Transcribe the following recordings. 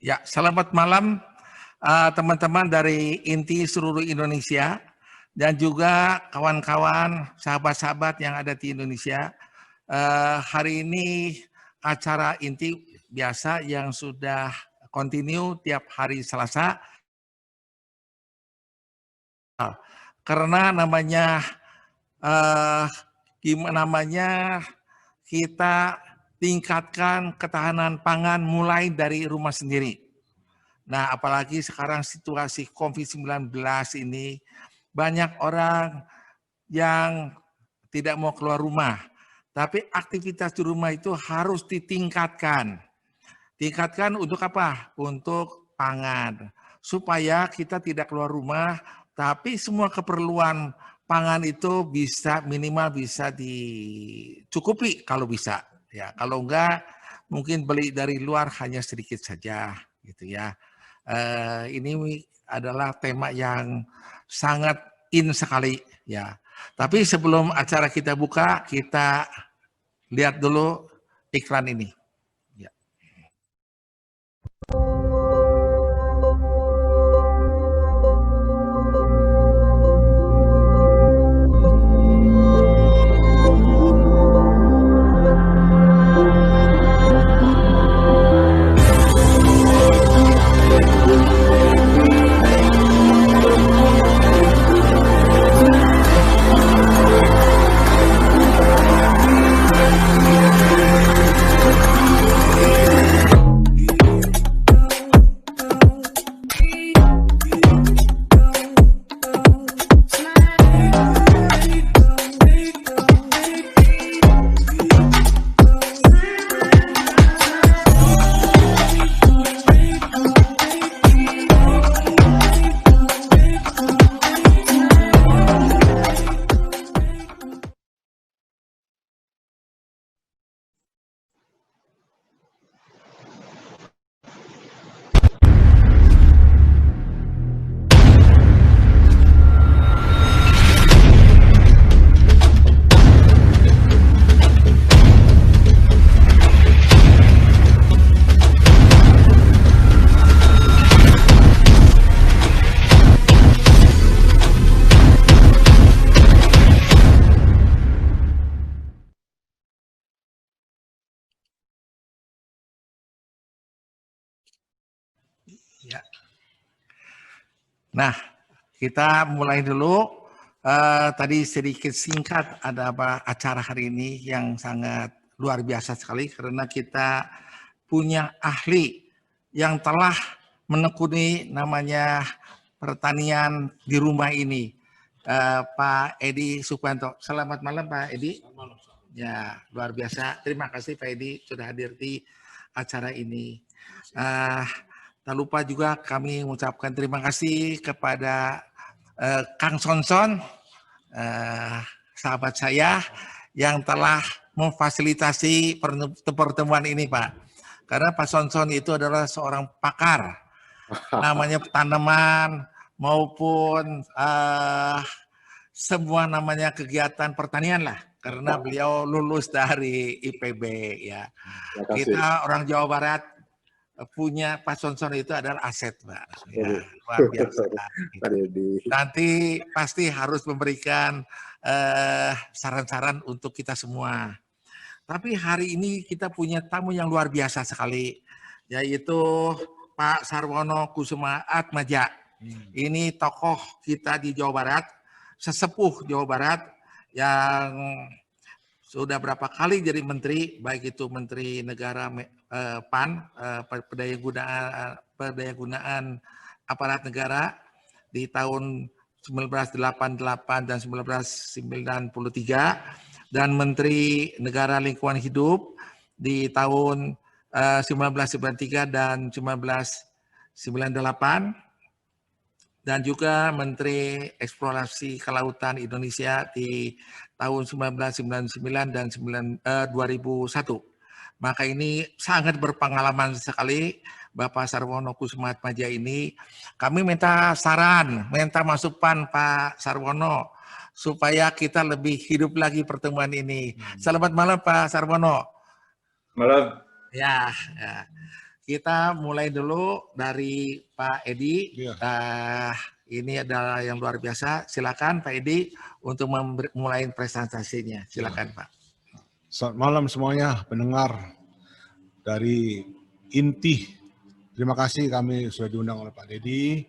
Ya, selamat malam teman-teman dari INTI seluruh Indonesia dan juga kawan-kawan, sahabat-sahabat yang ada di Indonesia. Hari ini acara INTI biasa yang sudah kontinu tiap hari Selasa. Karena namanya kita tingkatkan ketahanan pangan mulai dari rumah sendiri. Nah, apalagi sekarang situasi COVID-19 ini, banyak orang yang tidak mau keluar rumah. Tapi aktivitas di rumah itu harus ditingkatkan. Tingkatkan untuk apa? Untuk pangan. Supaya kita tidak keluar rumah, tapi semua keperluan pangan itu minimal bisa dicukupi kalau bisa. Ya, kalau enggak mungkin beli dari luar hanya sedikit saja gitu ya. Ini adalah tema yang sangat in sekali ya. Tapi sebelum acara kita buka, kita lihat dulu iklan ini. Ya. Ya. Nah, kita mulai dulu. Tadi sedikit singkat ada acara hari ini yang sangat luar biasa sekali karena kita punya ahli yang telah menekuni namanya pertanian di rumah ini. Pak Edi Supanto. Selamat malam Pak Edi. Ya, luar biasa. Terima kasih Pak Edi sudah hadir di acara ini. Tak lupa juga kami mengucapkan terima kasih kepada Kang Sonson, sahabat saya yang telah memfasilitasi pertemuan ini Pak. Karena Pak Sonson itu adalah seorang pakar, namanya tanaman maupun semua namanya kegiatan pertanian lah. Karena beliau lulus dari IPB ya. Kita orang Jawa Barat punya Pak Sonson itu adalah aset, Pak. Ya, luar biasa. Nanti pasti harus memberikan saran-saran untuk kita semua. Tapi hari ini kita punya tamu yang luar biasa sekali, yaitu Pak Sarwono Kusuma Atmaja. Ini tokoh kita di Jawa Barat, sesepuh Jawa Barat yang sudah berapa kali jadi menteri, baik itu Menteri Negara PAN, Pendaya-gunaan Aparat Negara di tahun 1988 dan 1993, dan Menteri Negara Lingkungan Hidup di tahun 1993 dan 1998, dan juga Menteri Eksplorasi Kelautan Indonesia di tahun 1999 dan 2001. Maka ini sangat berpengalaman sekali Bapak Sarwono Kusuma Atmaja ini. Kami minta saran, minta masukan Pak Sarwono supaya kita lebih hidup lagi pertemuan ini. Selamat malam Pak Sarwono. Malam. Ya. kita mulai dulu dari Pak Edi. Iya. Ini adalah yang luar biasa. Silakan Pak Edi untuk mulai presentasinya. Silakan Pak. Selamat malam semuanya pendengar dari Inti. Terima kasih kami sudah diundang oleh Pak Dedi.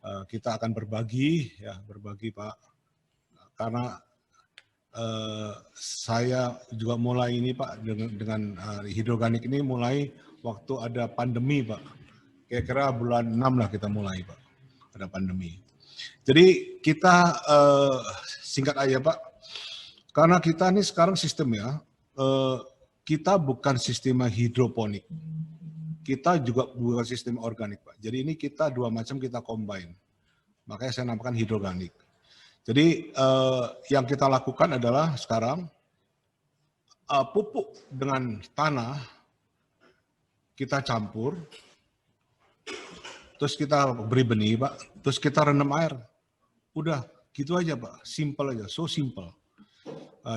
Kita akan berbagi Pak. Karena saya juga mulai ini Pak dengan hidroganik ini mulai waktu ada pandemi Pak. Kira-kira bulan 6 lah kita mulai Pak, ada pandemi. Jadi kita singkat aja Pak, karena kita ini sekarang sistemnya, kita bukan sistem hidroponik, kita juga bukan sistem organik Pak. Jadi ini kita dua macam kita combine, makanya saya namakan hidroganik. Jadi yang kita lakukan adalah sekarang pupuk dengan tanah kita campur, terus kita beri benih Pak, terus kita rendam air. Udah gitu aja Pak, simple aja, so simple.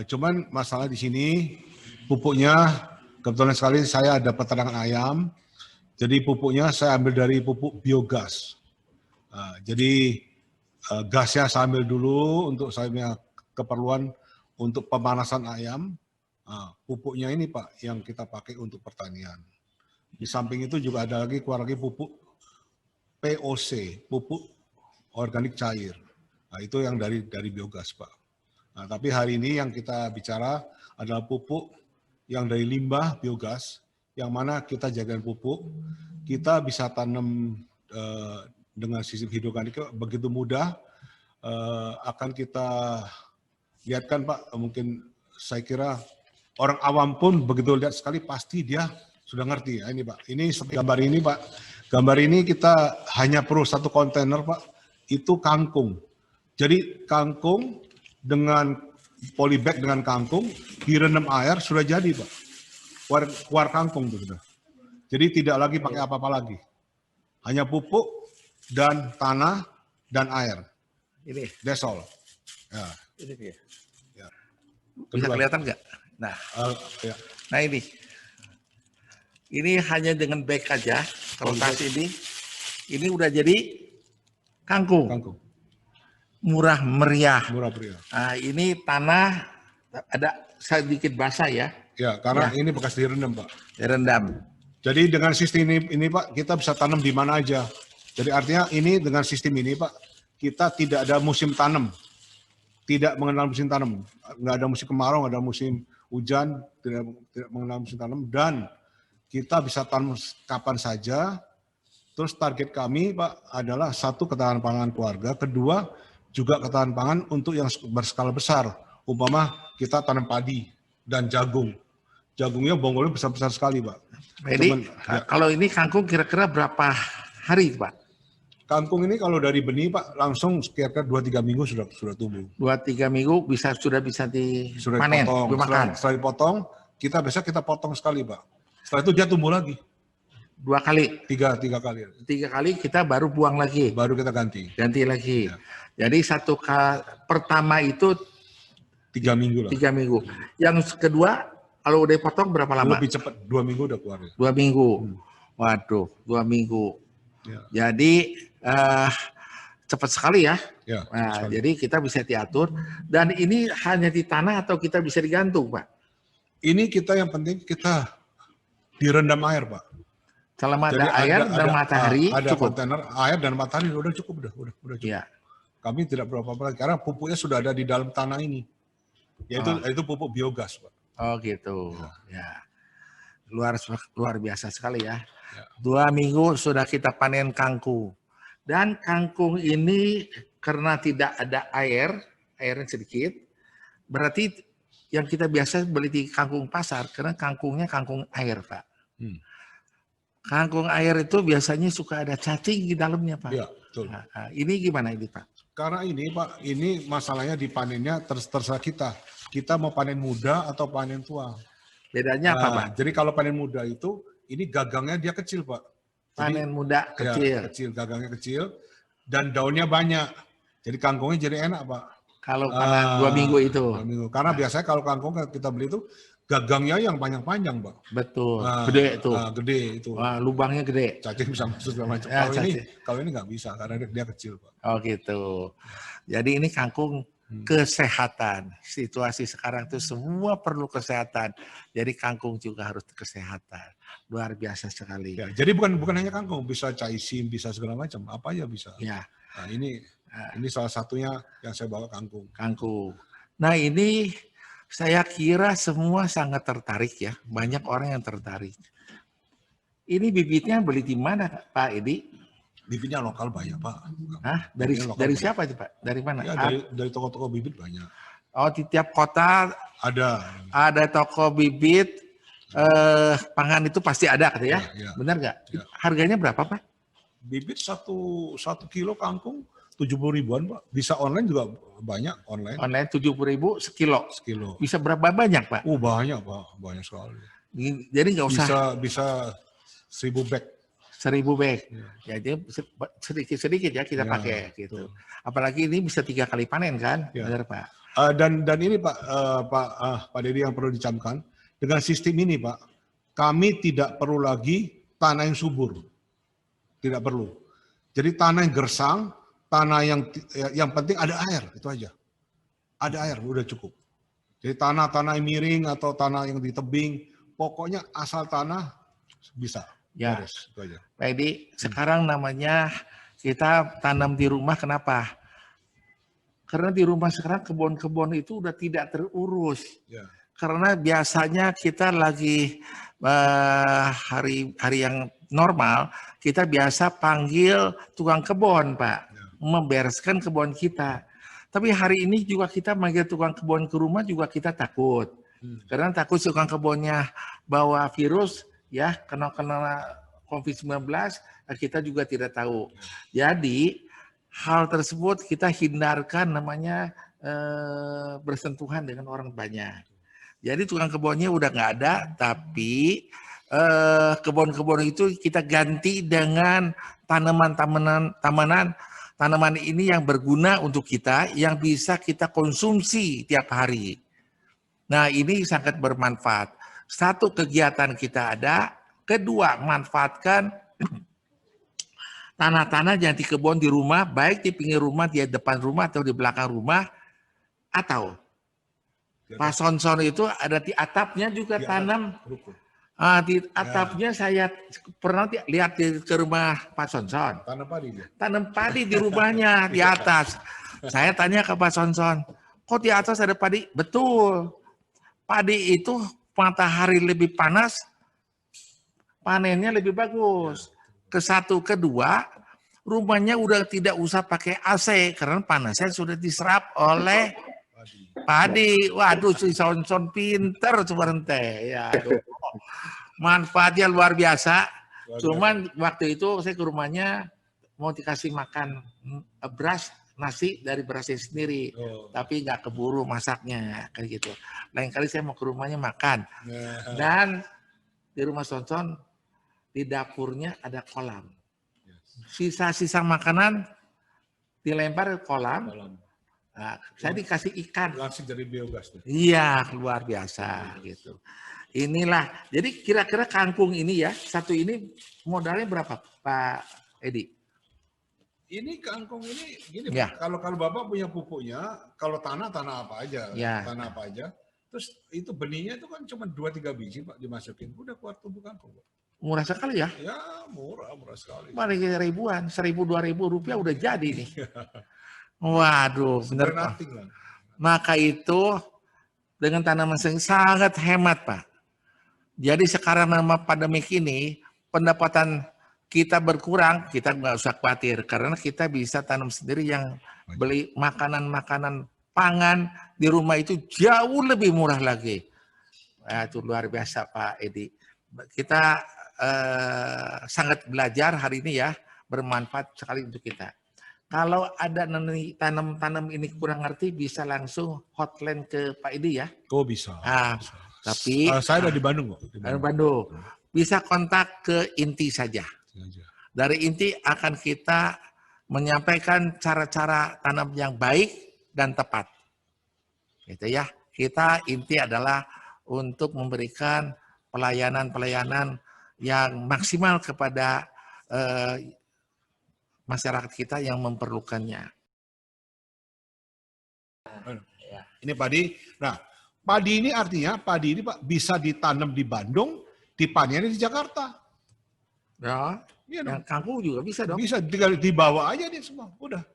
Cuman masalah di sini pupuknya kebetulan sekali saya ada peternakan ayam, jadi pupuknya saya ambil dari pupuk biogas. Jadi gasnya saya ambil dulu untuk saya keperluan untuk pemanasan ayam. Pupuknya ini Pak yang kita pakai untuk pertanian. Di samping itu juga ada lagi keluar lagi pupuk POC, pupuk organik cair. Nah, itu yang dari biogas Pak. Nah, tapi hari ini yang kita bicara adalah pupuk yang dari limbah biogas, yang mana kita jagain pupuk, kita bisa tanam dengan sistem hidroganik begitu mudah, akan kita lihatkan Pak, mungkin saya kira orang awam pun begitu lihat sekali pasti dia sudah ngerti ya ini Pak. Ini seperti gambar ini Pak, gambar ini kita hanya perlu satu kontainer Pak, itu kangkung. Jadi kangkung dengan polybag dengan kangkung, direndam air sudah jadi Pak, keluar kangkung itu sudah. Jadi tidak lagi pakai apa-apa lagi, hanya pupuk dan tanah dan air. Ini. That's all. Ya. Ini dia. Ya. Bisa kelihatan nggak? Nah, ya. Nah ini hanya dengan bag aja. Kalau tas ini udah jadi kangkung. Murah meriah. Nah, ini tanah ada sedikit basah ya. Ya, karena ini bekas direndam Pak. Direndam. Jadi dengan sistem ini Pak, kita bisa tanam di mana aja. Jadi artinya ini dengan sistem ini Pak, kita tidak ada musim tanam. Tidak mengenal musim tanam. Nggak ada musim kemarau, nggak ada musim hujan, tidak mengenal musim tanam. Dan kita bisa tanam kapan saja. Terus target kami Pak adalah satu, ketahanan pangan keluarga. Kedua, juga ketahanan pangan untuk yang berskala besar. Umpama kita tanam padi dan jagung. Jagungnya bonggolnya besar-besar sekali Pak. Jadi kalau ini kangkung kira-kira berapa hari Pak? Kangkung ini kalau dari benih Pak langsung kira-kira 2-3 minggu sudah tumbuh. 2-3 minggu sudah bisa dipanen, dimakan. Setelah dipotong, kita potong sekali Pak. Setelah itu dia tumbuh lagi. 2 kali? 3 kali. 3 kali kita baru buang lagi. Baru kita ganti. Ganti lagi. Ya. Jadi pertama itu 3 minggu lah. 3 minggu. Yang kedua kalau udah potong berapa lama? Lebih cepat, 2 minggu udah keluar. 2 minggu. Waduh, 2 minggu. Ya. Jadi cepat sekali ya. Nah, sekali. Jadi kita bisa diatur. Dan ini hanya di tanah atau kita bisa digantung Pak? Ini kita yang penting kita direndam air Pak. Selama ada air dan matahari ada cukup. Kontainer air dan matahari udah cukup. Udah cukup. Ya. Kami tidak perlu apa-apa lagi karena pupuknya sudah ada di dalam tanah ini. Yaitu pupuk biogas Pak. Oh gitu. Ya. Luar biasa sekali ya. 2 minggu sudah kita panen kangkung. Dan kangkung ini karena tidak ada airnya sedikit, berarti yang kita biasa beli di kangkung pasar, karena kangkungnya kangkung air Pak. Kangkung air itu biasanya suka ada cacing di dalamnya Pak. Iya, betul. Nah, ini gimana ini Pak? Karena ini Pak, ini masalahnya di panennya terserah kita. Kita mau panen muda atau panen tua. Bedanya apa Pak? Jadi kalau panen muda itu, ini gagangnya dia kecil Pak. Panen muda kecil. Ya, kecil, gagangnya kecil. Dan daunnya banyak. Jadi kangkungnya jadi enak Pak. Kalau panen 2 minggu itu. 2 minggu. Karena biasanya kalau kangkung kita beli itu gagangnya yang panjang-panjang, Pak. Betul, gede itu. Gede itu. Wah, lubangnya gede. Cacing bisa masuk segala macam. Ya, Kalau ini nggak bisa karena dia kecil, Pak. Oh gitu. Jadi ini kangkung kesehatan. Situasi sekarang itu semua perlu kesehatan. Jadi kangkung juga harus kesehatan. Luar biasa sekali. Ya, jadi bukan hanya kangkung, bisa caisim, bisa segala macam, apa aja bisa. Ya. Nah, ini salah satunya yang saya bawa kangkung. Kangkung. Nah ini saya kira semua sangat tertarik ya. Banyak orang yang tertarik. Ini bibitnya beli di mana Pak Edi? Bibitnya lokal banyak, Pak. Hah? Dari siapa itu Pak? Dari mana? Ya, dari toko-toko bibit banyak. Oh, di tiap kota ada toko bibit pangan itu pasti ada gitu ya? Ya. Benar nggak? Ya. Harganya berapa Pak? Bibit 1 kilo kangkung 70 ribuan, Pak. Bisa online juga banyak online. Online 70.000 sekilo. Sekilo. Bisa berapa banyak Pak? Banyak, Pak. Banyak sekali. Jadi nggak usah. Bisa 1000 bag. 1000 bag. Ya, jadi sedikit-sedikit ya kita pakai gitu. Betul. Apalagi ini bisa 3 kali panen kan? Ya. Benar Pak? Dan ini Pak Dedi yang perlu dicamkan, dengan sistem ini Pak, kami tidak perlu lagi tanah yang subur. Tidak perlu. Jadi tanah yang gersang, tanah yang penting ada air, itu aja. Ada air, udah cukup. Jadi tanah-tanah yang miring atau tanah yang di tebing, pokoknya asal tanah bisa. Ya, beres, itu aja. Pak Edi, sekarang namanya kita tanam di rumah, kenapa? Karena di rumah sekarang kebun-kebun itu udah tidak terurus. Ya. Karena biasanya kita lagi hari yang normal, kita biasa panggil tukang kebun, Pak, membereskan kebun kita. Tapi hari ini juga kita manggil tukang kebun ke rumah juga kita takut. Karena takut tukang kebunnya bawa virus, ya kena COVID-19, kita juga tidak tahu. Jadi hal tersebut kita hindarkan namanya bersentuhan dengan orang banyak. Jadi tukang kebunnya udah nggak ada, tapi kebun-kebun itu kita ganti dengan tanaman ini yang berguna untuk kita, yang bisa kita konsumsi tiap hari. Nah ini sangat bermanfaat. Satu, kegiatan kita ada. Kedua, manfaatkan tanah-tanah yang di kebun di rumah, baik di pinggir rumah, di depan rumah, atau di belakang rumah, atau Pak Sonson itu ada di atapnya juga tanam. Di atapnya saya pernah lihat ke rumah Pak Sonson. Tanam padi dia. Tanam padi di rumahnya di atas. Saya tanya ke Pak Sonson, kok di atas ada padi? Betul. Padi itu matahari lebih panas, panennya lebih bagus. Kesatu, kedua, rumahnya udah tidak usah pakai AC karena panasnya sudah diserap oleh padi. Waduh, si Sonson pinter sebenarnya. Ya, aduh. Manfaatnya luar biasa. Cuman waktu itu saya ke rumahnya mau dikasih makan beras, nasi dari berasnya sendiri, tapi nggak keburu masaknya kayak gitu. Lain kali saya mau ke rumahnya makan. Dan di rumah Sonson di dapurnya ada kolam. Sisa-sisa makanan dilempar ke kolam. Nah, saya dikasih ikan. Langsung dari biogas. Iya, luar biasa gitu. Inilah. Jadi kira-kira kangkung ini ya, satu ini modalnya berapa Pak Edi? Ini kangkung ini gini, Ya. kalau Bapak punya pupuknya, kalau tanah apa aja, Ya. tanah apa aja. Terus itu benihnya itu kan cuma 2-3 biji Pak dimasukin, udah keluar tumbuh kangkung Pak. Murah sekali ya? Ya murah sekali. Paling ribuan, 1.000-2.000 rupiah udah jadi nih. Waduh, bener Pak. Maka itu dengan tanaman sangat hemat Pak. Jadi sekarang nama pandemik ini pendapatan kita berkurang, kita nggak usah khawatir karena kita bisa tanam sendiri yang beli makanan-makanan pangan di rumah itu jauh lebih murah lagi. Itu luar biasa Pak Edi. Kita sangat belajar hari ini ya, bermanfaat sekali untuk kita. Kalau ada tanam ini kurang ngerti bisa langsung hotline ke Pak Edi ya. Oh bisa. Tapi saya ada di Bandung kok. Di Bandung. Bisa kontak ke Inti saja. Dari Inti akan kita menyampaikan cara-cara tanam yang baik dan tepat. Gitu ya. Kita inti adalah untuk memberikan pelayanan-pelayanan yang maksimal kepada masyarakat kita yang memerlukannya. Ini padi. Nah, padi ini artinya padi ini Pak bisa ditanam di Bandung, dipanen di Jakarta. Ya, Iya yang dong. kangkung juga bisa dong. Bisa tinggal dibawa aja nih semua, udah.